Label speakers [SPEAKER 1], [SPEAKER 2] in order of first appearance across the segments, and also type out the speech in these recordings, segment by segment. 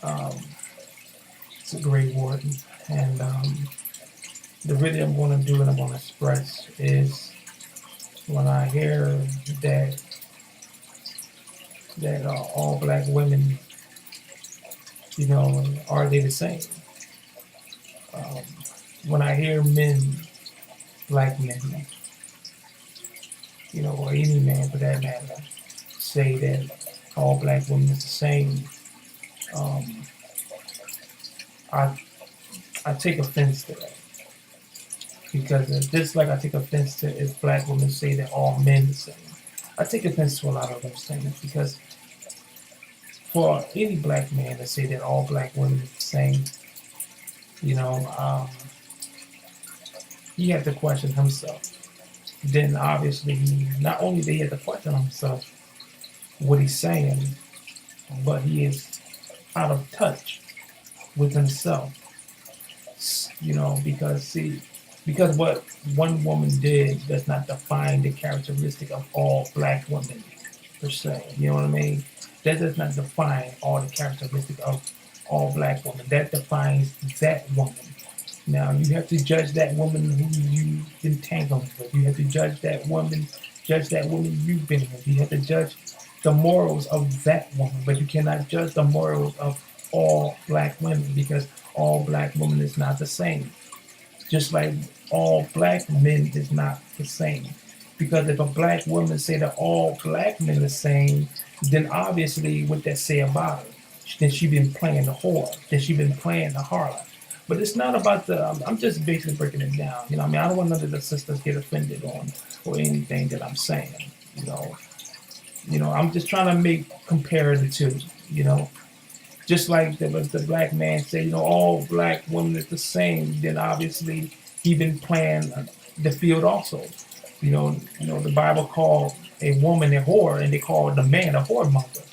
[SPEAKER 1] Um, it's a great word, and the really I'm going to do and I'm going to express is when I hear that all black women, are they the same? Um, when I hear men, black men, or any man for that matter, say that all black women is the same, um, I I take offense to that because just like I take offense to if black women say that all men are the same. I take offense to a lot of those things because for any black man to say that all black women are the same, you know, um, he had to question himself. Then obviously he not only did he have to question himself what he's saying, but he is out of touch with himself. Because see, because what one woman did does not define the characteristic of all black women per se. You know what I mean? That does not define all the characteristic of all black women. That defines that woman. Now you have to judge that woman who you entangled with. You have to judge that woman you've been with. You have to judge the morals of that woman, but you cannot judge the morals of all black women because all black women is not the same. Just like all black men is not the same. Because if a black woman say that all black men are the same, then obviously what that say about her? Then she been playing the whore. Then she been playing the harlot. But it's not about the. I'm just basically breaking it down. I don't want none of the sisters get offended on or anything that I'm saying. You know. I'm just trying to compare the two. You know. Just like the black man say, all black women are the same. Then obviously he been playing the field also. The Bible called a woman a whore, and they called the man a whoremonger.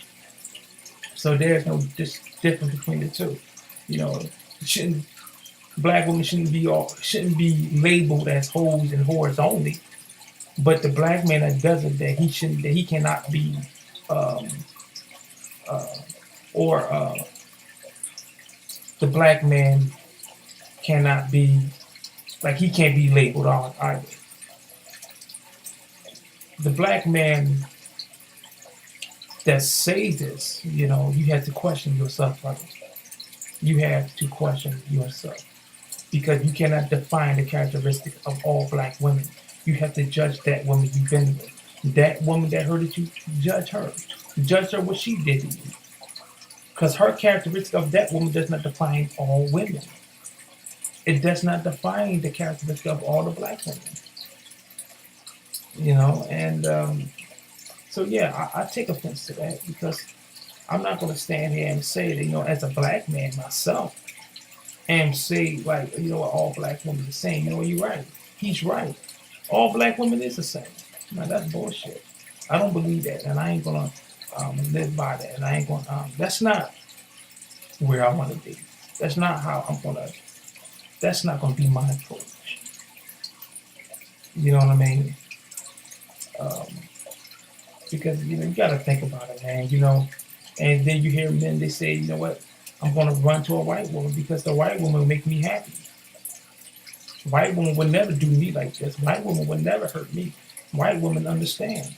[SPEAKER 1] So there's no difference between the two. You know, shouldn't black women shouldn't be labeled as hoes and whores only. But the black man that does it, that he cannot be, um, uh, or the black man cannot be like he can't be labeled on either. The black man that say this, you have to question yourself, brother. You have to question yourself because you cannot define the characteristic of all black women. You have to judge that woman you've been with. That woman that hurted you, judge her. Judge her what she did to you. Because her characteristic of that woman does not define all women. It does not define the characteristic of all the black women. And so yeah, I take offense to that because I'm not going to stand here and say that, as a black man myself, and say like, all black women are the same. You're right. He's right. All black women is the same. Now that's bullshit. I don't believe that, and I ain't gonna live by that. And I ain't gonna. That's not where I want to be. That's not how I'm gonna. That's not gonna be my approach. You know what I mean? Um, because you gotta think about it, man. And then you hear men they say, you know what? I'm gonna run to a white woman because the white woman will make me happy. White woman would never do me like this. White woman would never hurt me. White women understand.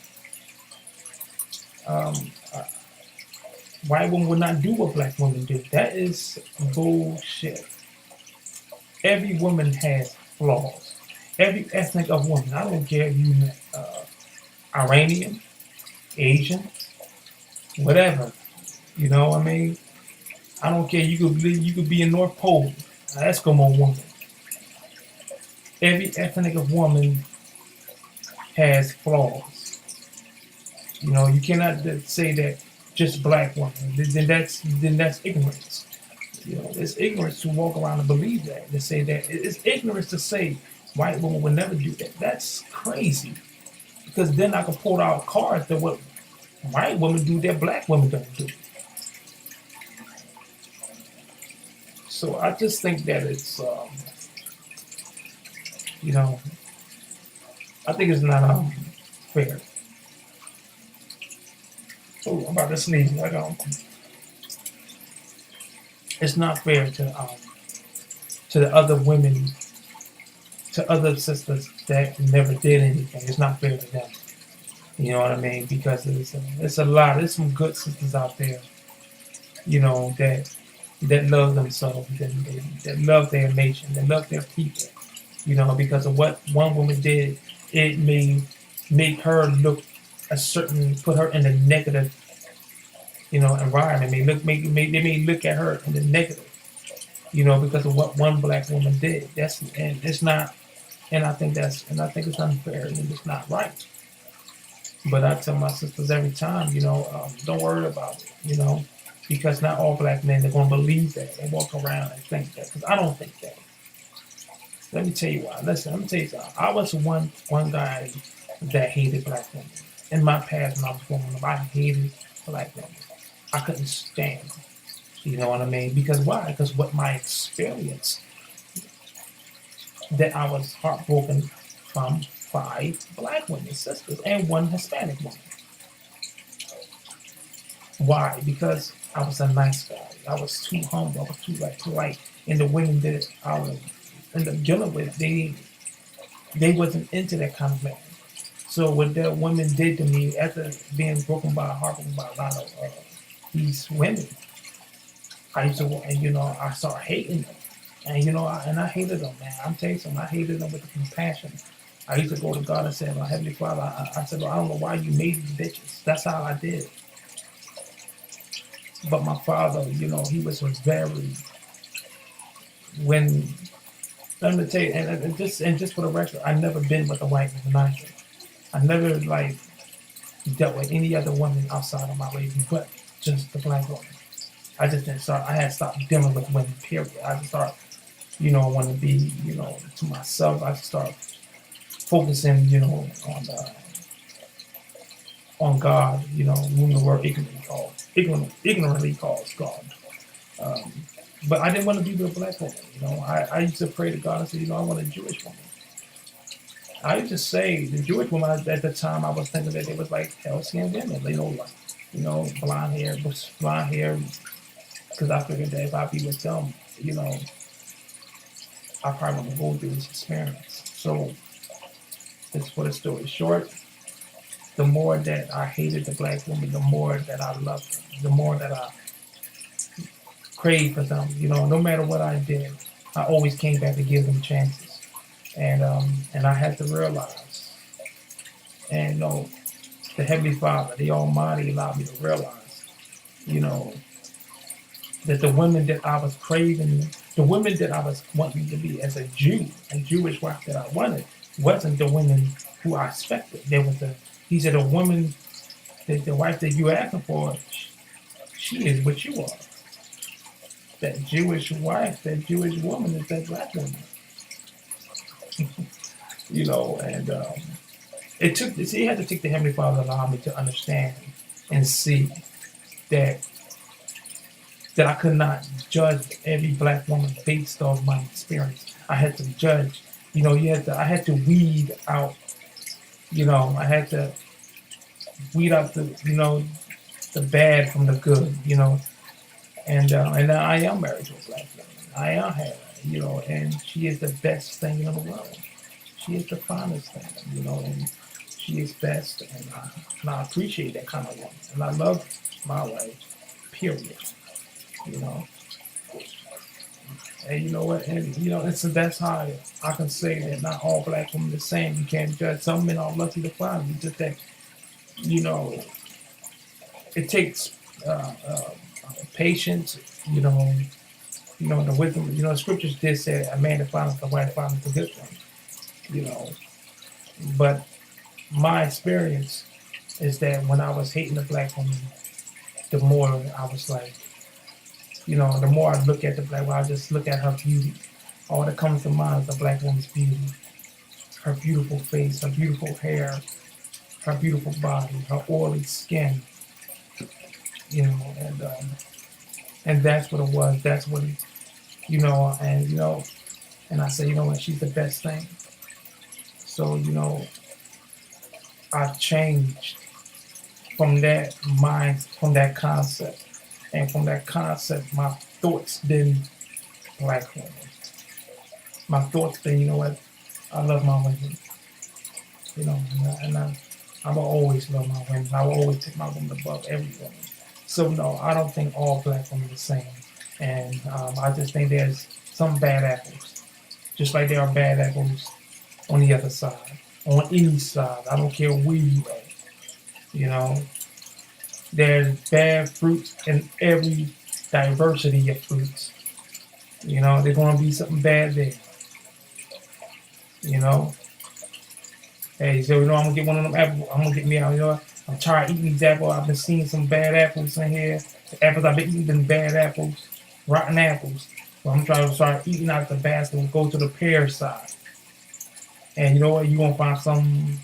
[SPEAKER 1] Um, uh, White woman would not do what black women do. That is bullshit. Every woman has flaws. Every ethnic of woman. I don't care if you Iranian, Asian, whatever. You know what I mean? I don't care. You could be in North Pole, an Eskimo woman. Every ethnic of woman has flaws. You cannot say that just black women. Then that's ignorance. It's ignorance to walk around and believe that. To say that it's ignorance to say white women would never do that. That's crazy. Because then I can pull out cards that what white women do that black women don't do. So I just think that it's you know I think it's not fair. Oh, I'm about to sneeze. I don't. It's not fair to the other women, to other sisters that never did anything. It's not fair to them. You know what I mean? Because it's a lot. There's some good sisters out there, that love themselves, that love their nation, that love their people. Because of what one woman did, it may make her look put her in a negative, environment. They may look at her in the negative, because of what one black woman did. And it's not, and I think it's unfair and it's not right. But I tell my sisters every time, don't worry about it, because not all black men are going to believe that and walk around and think that. Because I don't think that. Let me tell you why. Listen, let me tell you something. I was one guy that hated black women. In my past, when I was growing up, I hated black women. I couldn't stand them. You know what I mean? Because why? Because what my experience, that I was heartbroken from 5 black women, sisters, and 1 Hispanic woman. Why? Because I was a nice guy. I was too humble. I was too polite. And the women that I was ended up dealing with, they wasn't into that kind of man. So what that woman did to me, after being heartbroken by a lot of these women, I used to, and I started hating them, and I hated them, man. I'm telling you something, I hated them with the compassion. I used to go to God and say, "My Heavenly Father," I said, "Well, I don't know why you made these bitches." That's how I did. But my father, he was very when. Let me tell you, and just for the record, I never been with a white woman either. I never dealt with any other woman outside of my race, but just the black woman. I just didn't start. I had stopped dealing with women. Period. I just started, wanting to be, to myself. I just started focusing, on God. Whom the word ignorantly calls God. Um, but I didn't want to be with a black woman. I used to pray to God and say, I want a Jewish woman. I used to say the Jewish woman at the time. I was thinking that they was like hell skinned women. Blonde hair, because I figured that if I be with them, I probably want to go through this experience. So, just for the story short, the more that I hated the black woman, the more that I loved them, the more that I craved for them. No matter what I did, I always came back to give them chances, and I had to realize, and the Heavenly Father, the Almighty, allowed me to realize, you know, that the women that I was craving, the women that I was wanting to be as a Jew, a Jewish wife that I wanted, wasn't the women who I expected. These are the women, the wife that you're asking for, she is what you are. That Jewish wife, that Jewish woman is that black woman. And he had to take the Heavenly Father to allow me to understand and see that I could not judge every black woman based on my experience. I had to judge, I had to weed out, I had to weed out the bad from the good, and I am married to a black woman. I am her, and she is the best thing in the world. She is the finest thing, and she is best, and I appreciate that kind of woman, and I love my wife, period, you know. And you know what? And so that's how I can say that not all black women are the same. You can't judge. Some men are lucky to find you. Just that you know it takes patience. The wisdom. The scriptures did say a man that finds a wife finds a good one. You know, but my experience is that when I was hating the black woman, the more I was like, the more I look at the black woman, I just look at her beauty. All that comes to mind is the black woman's beauty, her beautiful face, her beautiful hair, her beautiful body, her oily skin, and that's what it was. That's what, and I said, what, she's the best thing. So, I've changed from that mind, from that concept, And from that concept, my thoughts been black women. My thoughts been, you know what? I love my women. You know, I will always love my women. I will always take my women above every woman. So no, I don't think all black women are the same. And I just think there's some bad apples, just like there are bad apples on the other side, on any side. I don't care where you at. You know, there's bad fruits in every diversity of fruits. You know, there's gonna be something bad there. You know, hey, so you know I'm gonna get one of them apples. I'm gonna get me out. You know, I'm tired of eating these apples. I've been seeing some bad apples in here. The apples I've been eating been bad apples, rotten apples. So I'm trying to start eating out the basket and go to the pear side. And you know what? You're gonna find some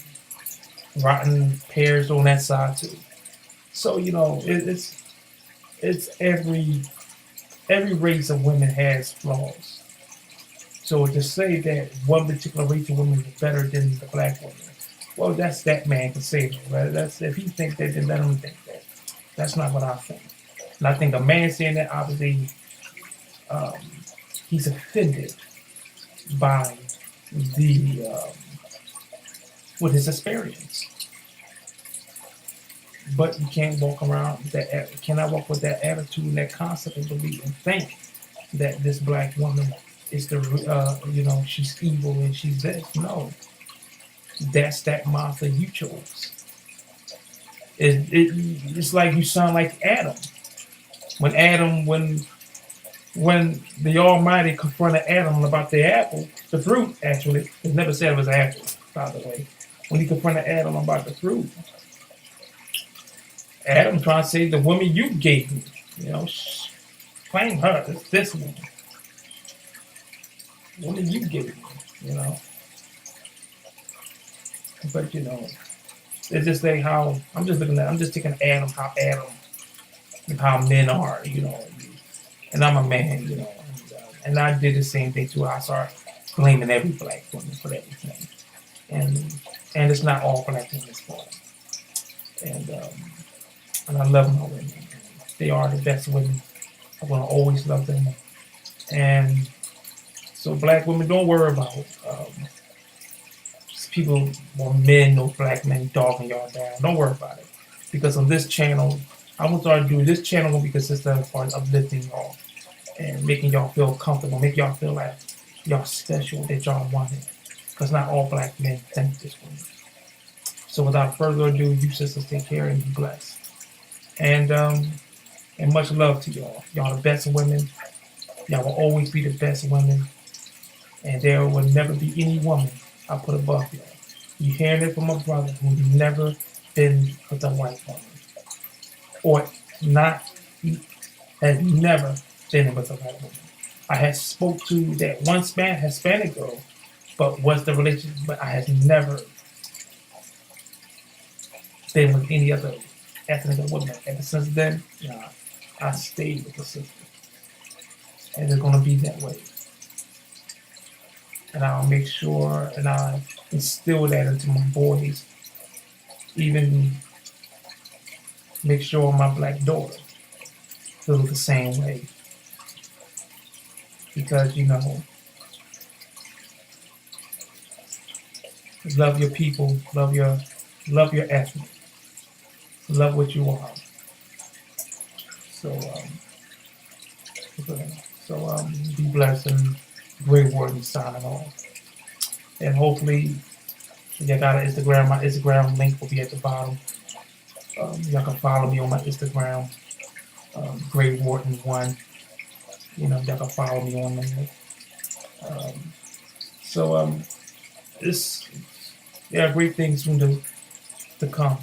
[SPEAKER 1] rotten pears on that side too. So you know, it's every race of women has flaws. So to say that one particular race of women is better than the black woman, well, that's that man can say that. Right? That's if he thinks that, then let him think that. That's not what I think. And I think a man saying that obviously um, he's offended by the with his experience. But you can't walk around with that. Cannot walk with that attitude and that concept and believe and think that this black woman is the you know she's evil and she's this. No, that's that monster you chose. It's like you sound like Adam when the Almighty confronted Adam about the apple, the fruit actually. It never said it was an apple, by the way. When he confronted Adam about the fruit, Adam trying to say the woman you gave me, you know, claim her. It's this woman you gave me, you know. But you know, it's just like how I'm just taking Adam, and how men are, you know, and I'm a man, you know, and I did the same thing too. I started blaming every black woman for everything, and and it's not all black women's fault. And and I love my women. They are the best women. I'm gonna always love them. And so, black women, don't worry about people or men or black men dogging y'all down. Don't worry about it, because on this channel, I'm gonna start doing this channel will be consistent as far as uplifting y'all and making y'all feel comfortable, make y'all feel like y'all special that y'all wanted. Because not all black men think this way. So without further ado, you sisters take care and be blessed. And much love to y'all. Y'all the best women. Y'all will always be the best women. And there will never be any woman I put above y'all. You hearing it from a brother who's never been with a white woman. Or not has never been with a white woman. I had spoke to that one Hispanic girl, but was the relationship, but I had never been with any other ethnic woman. Ever since then, nah, I stayed with the sister. And it's gonna be that way. And I'll make sure and I instill that into my boys. Even make sure my black daughter feels the same way. Because you know, love your people, love your ethnic, love what you are. So be blessed and great word and signing off. And hopefully y'all got an Instagram. My Instagram link will be at the bottom. Y'all can follow me on my Instagram, Great Wharton One. You know, y'all can follow me on there. Um, so it's great things soon to come.